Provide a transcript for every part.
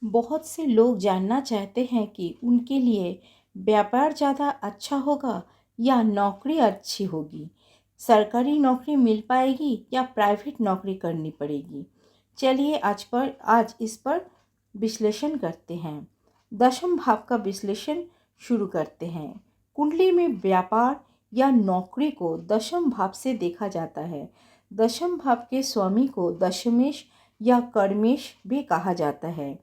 बहुत से लोग जानना चाहते हैं कि उनके लिए व्यापार ज़्यादा अच्छा होगा या नौकरी अच्छी होगी। सरकारी नौकरी मिल पाएगी या प्राइवेट नौकरी करनी पड़ेगी। चलिए आज इस पर विश्लेषण करते हैं। दशम भाव का विश्लेषण शुरू करते हैं। कुंडली में व्यापार या नौकरी को दशम भाव से देखा जाता है। दशम भाव के स्वामी को दशमेश या कर्मेश भी कहा जाता है।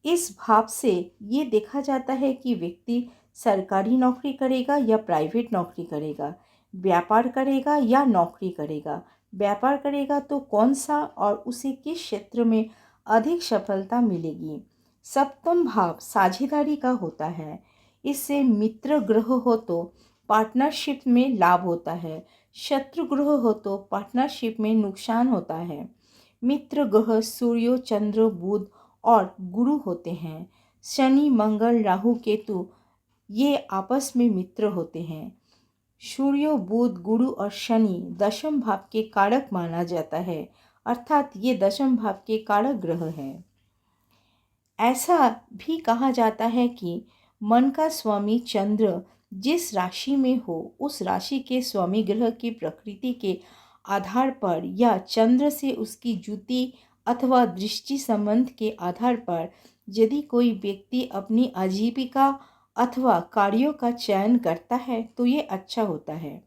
इस भाव से ये देखा जाता है कि व्यक्ति सरकारी नौकरी करेगा या प्राइवेट नौकरी करेगा, व्यापार करेगा या नौकरी करेगा। व्यापार करेगा तो कौन सा और उसे किस क्षेत्र में अधिक सफलता मिलेगी। सप्तम भाव साझेदारी का होता है। इससे मित्र ग्रह हो तो पार्टनरशिप में लाभ होता है, शत्रु ग्रह हो तो पार्टनरशिप में नुकसान होता है। मित्र ग्रह सूर्य, चंद्र, बुध और गुरु होते हैं। शनि, मंगल, राहु, केतु ये आपस में मित्र होते हैं। सूर्य, बुध, गुरु और शनि दशम भाव के कारक माना जाता है, अर्थात ये दशम भाव के कारक ग्रह हैं। ऐसा भी कहा जाता है कि मन का स्वामी चंद्र जिस राशि में हो उस राशि के स्वामी ग्रह की प्रकृति के आधार पर या चंद्र से उसकी जुति अथवा दृष्टि संबंध के आधार पर यदि कोई व्यक्ति अपनी आजीविका अथवा कार्यों का चयन करता है तो ये अच्छा होता है।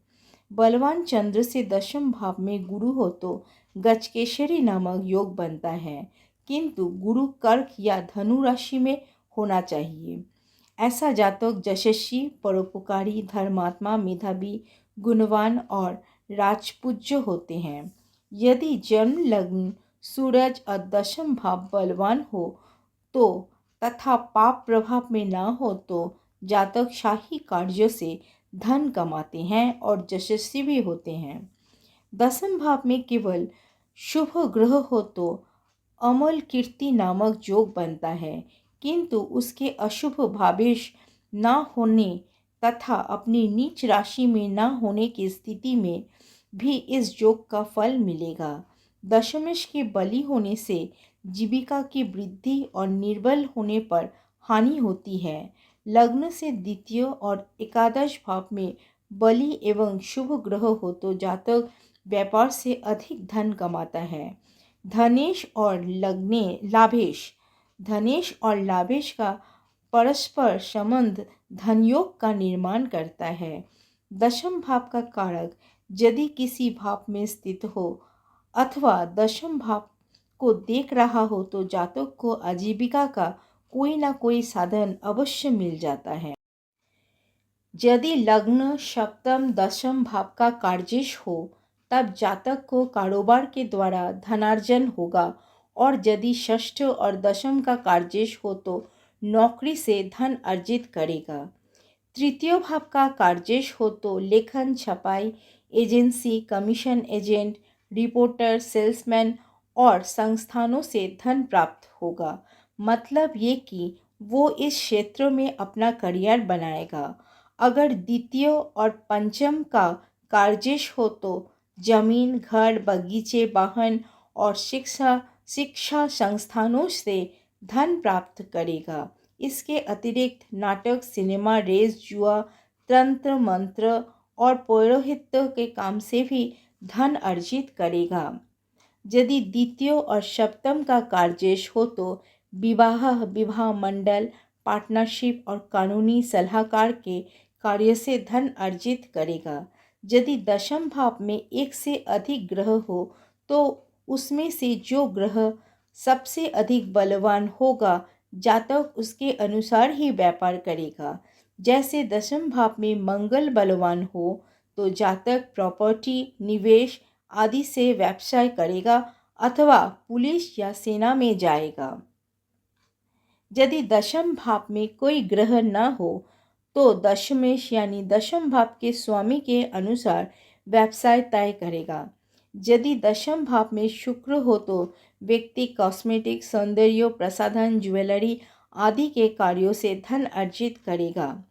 बलवान चंद्र से दशम भाव में गुरु हो तो गजकेसरी नामक योग बनता है, किंतु गुरु कर्क या धनु राशि में होना चाहिए। ऐसा जातक यशस्वी, परोपकारी, धर्मात्मा, मेधावी, गुणवान और राजपूज्य होते हैं। यदि जन्म लग्न सूरज और दशम भाव बलवान हो तो तथा पाप प्रभाव में ना हो तो जातक शाही कार्यों से धन कमाते हैं और यशस्वी भी होते हैं। दसम भाव में केवल शुभ ग्रह हो तो अमल कीर्ति नामक योग बनता है, किंतु उसके अशुभ भावेश ना होने तथा अपनी नीच राशि में ना होने की स्थिति में भी इस योग का फल मिलेगा। दशमेश के बली होने से जीविका की वृद्धि और निर्बल होने पर हानि होती है। लग्न से द्वितीय और एकादश भाव में बली एवं शुभ ग्रह हो तो जातक व्यापार से अधिक धन कमाता है। धनेश और लाभेश का परस्पर संबंध धनयोग का निर्माण करता है। दशम भाव का कारक यदि किसी भाव में स्थित हो अथवा दशम भाव को देख रहा हो तो जातक को आजीविका का कोई ना कोई साधन अवश्य मिल जाता है। यदि लग्न सप्तम दशम भाव का कार्जेश हो तब जातक को कारोबार के द्वारा धनार्जन होगा, और यदि षष्ठ और दशम का कार्जेश हो तो नौकरी से धन अर्जित करेगा। तृतीय भाव का कार्जेश हो तो लेखन, छपाई, agency, commission agent, reporter, salesman और संस्थानों से धन प्राप्त होगा। मतलब ये कि वो इस क्षेत्र में अपना करियर बनाएगा। अगर द्वितीय और पंचम का कार्जेश हो तो जमीन, घर, बगीचे, वाहन और शिक्षा संस्थानों से धन प्राप्त करेगा। इसके अतिरिक्त नाटक, सिनेमा, रेस, जुआ, तंत्र मंत्र और पौरोहित्य के काम से भी धन अर्जित करेगा। यदि द्वितीय और सप्तम का कार्जेश हो तो विवाह मंडल, पार्टनरशिप और कानूनी सलाहकार के कार्य से धन अर्जित करेगा। यदि दशम भाव में एक से अधिक ग्रह हो तो उसमें से जो ग्रह सबसे अधिक बलवान होगा जातक उसके अनुसार ही व्यापार करेगा। जैसे दशम भाव में मंगल बलवान हो तो जातक प्रॉपर्टी, निवेश आदि से व्यवसाय करेगा अथवा पुलिस या सेना में जाएगा। यदि दशम भाव में कोई ग्रह न हो तो दशमेश यानी दशम भाव के स्वामी के अनुसार व्यवसाय तय करेगा। यदि दशम भाव में शुक्र हो तो व्यक्ति कॉस्मेटिक, सौंदर्य प्रसाधन, ज्वेलरी आदि के कार्यों से धन अर्जित करेगा।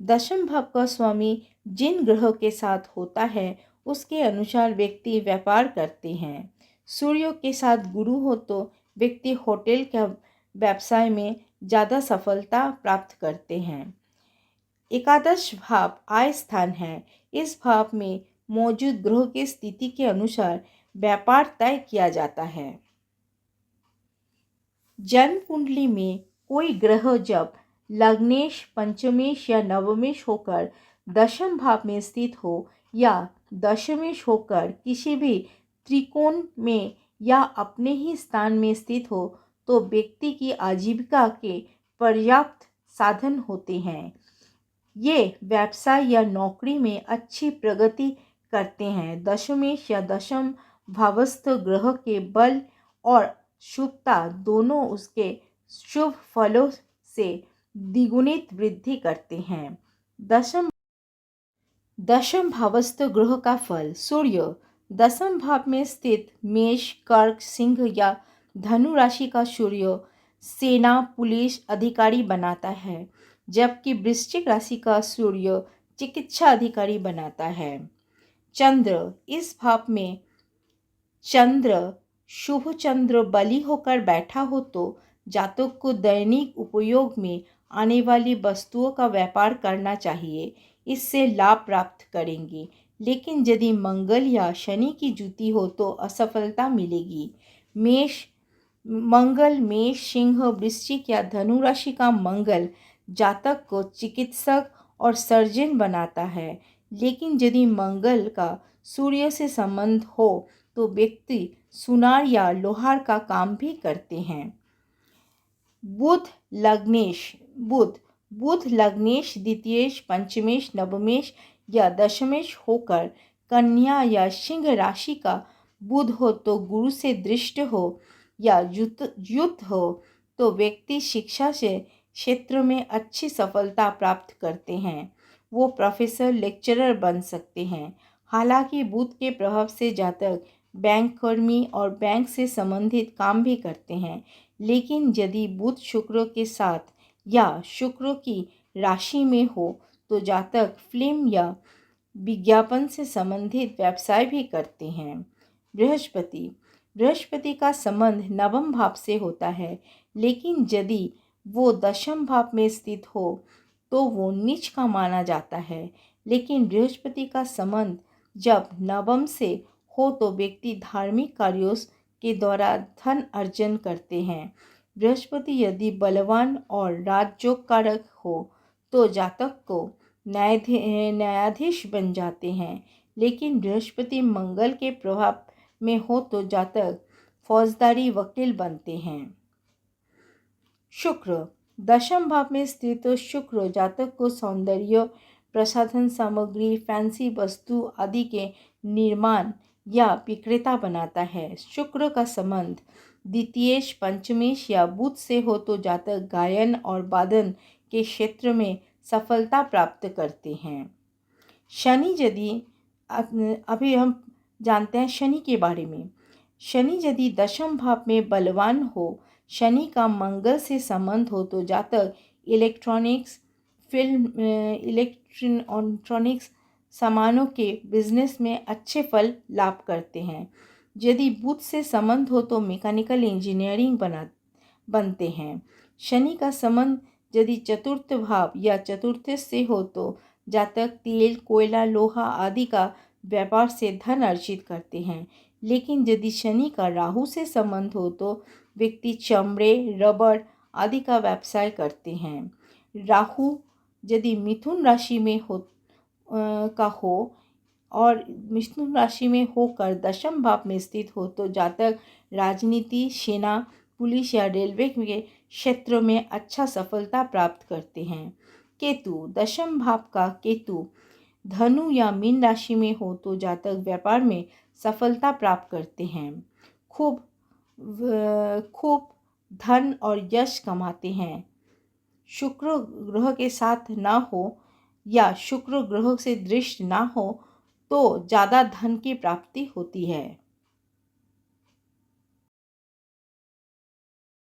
दशम भाव का स्वामी जिन ग्रहों के साथ होता है उसके अनुसार व्यक्ति व्यापार करते हैं। सूर्य के साथ गुरु हो तो व्यक्ति होटल का व्यवसाय में ज़्यादा सफलता प्राप्त करते हैं। एकादश भाव आय स्थान है। इस भाव में मौजूद ग्रह की स्थिति के अनुसार व्यापार तय किया जाता है। जन्म कुंडली में कोई ग्रह जब लग्नेश, पंचमेश या नवमेश होकर दशम भाव में स्थित हो या दशमेश होकर किसी भी त्रिकोण में या अपने ही स्थान में स्थित हो तो व्यक्ति की आजीविका के पर्याप्त साधन होते हैं। ये व्यवसाय या नौकरी में अच्छी प्रगति करते हैं। दशमेश या दशम भावस्थ ग्रह के बल और शुभता दोनों उसके शुभ फलों से द्विगुणित वृद्धि करते हैं। दशम भावस्थ ग्रह का फल। सूर्य दशम भाव में स्थित मेष, कर्क, सिंह या धनु राशि का सूर्य सेना, पुलिस अधिकारी बनाता है, जबकि वृश्चिक राशि का सूर्य चिकित्सा अधिकारी बनाता है। चंद्र इस भाव में चंद्र शुभ चंद्र बली होकर बैठा हो तो जातक को दैनिक उपयोग में आने वाली वस्तुओं का व्यापार करना चाहिए, इससे लाभ प्राप्त करेंगे। लेकिन यदि मंगल या शनि की जुति हो तो असफलता मिलेगी। मंगल मेष, सिंह, वृश्चिक या धनु राशि का मंगल जातक को चिकित्सक और सर्जन बनाता है, लेकिन यदि मंगल का सूर्य से संबंध हो तो व्यक्ति सुनार या लोहार का काम भी करते हैं। बुध लग्नेश, द्वितीयेश, पंचमेश, नवमेश या दशमेश होकर कन्या या सिंह राशि का बुध हो तो गुरु से दृष्ट हो या युक्त हो तो व्यक्ति शिक्षा से क्षेत्र में अच्छी सफलता प्राप्त करते हैं। वो प्रोफेसर, लेक्चरर बन सकते हैं। हालांकि बुध के प्रभाव से जातक बैंक कर्मी और बैंक से संबंधित काम भी करते हैं, लेकिन यदि बुध शुक्र के साथ या शुक्र की राशि में हो तो जातक फिल्म या विज्ञापन से संबंधित व्यवसाय भी करते हैं। बृहस्पति का संबंध नवम भाव से होता है, लेकिन यदि वो दशम भाव में स्थित हो तो वो नीच का माना जाता है। लेकिन बृहस्पति का संबंध जब नवम से हो तो व्यक्ति धार्मिक कार्यों के द्वारा धन अर्जन करते हैं। बृहस्पति यदि बलवान और राजयोग कारक हो तो जातक को न्यायाधीश बन जाते हैं, लेकिन बृहस्पति मंगल के प्रभाव में हो तो जातक फौजदारी वकील बनते हैं। शुक्र दशम भाव में स्थित शुक्र जातक को सौंदर्य प्रसाधन सामग्री, फैंसी वस्तु आदि के निर्माण या विक्रेता बनाता है। शुक्र का संबंध द्वितीयेश, पंचमेश या बुध से हो तो जातक गायन और वादन के क्षेत्र में सफलता प्राप्त करते हैं। शनि यदि अभी हम जानते हैं शनि के बारे में। शनि यदि दशम भाव में बलवान हो, शनि का मंगल से संबंध हो तो जातक इलेक्ट्रॉनिक्स सामानों के बिजनेस में अच्छे फल लाभ करते हैं। यदि बुध से संबंध हो तो मैकेनिकल इंजीनियरिंग बनते हैं। शनि का संबंध यदि चतुर्थ भाव या चतुर्थ से हो तो जातक तेल, कोयला, लोहा आदि का व्यापार से धन अर्जित करते हैं। लेकिन यदि शनि का राहु से संबंध हो तो व्यक्ति चमड़े, रबड़ आदि का व्यवसाय करते हैं। राहु यदि मिथुन राशि में हो और मिथुन राशि में होकर दशम भाव में स्थित हो तो जातक राजनीति, सेना, पुलिस या रेलवे के क्षेत्र में अच्छा सफलता प्राप्त करते हैं। केतु दशम भाव का केतु धनु या मीन राशि में हो तो जातक व्यापार में सफलता प्राप्त करते हैं, खूब धन और यश कमाते हैं। शुक्र ग्रह के साथ ना हो या शुक्र ग्रह से दृष्ट ना हो तो ज़्यादा धन की प्राप्ति होती है।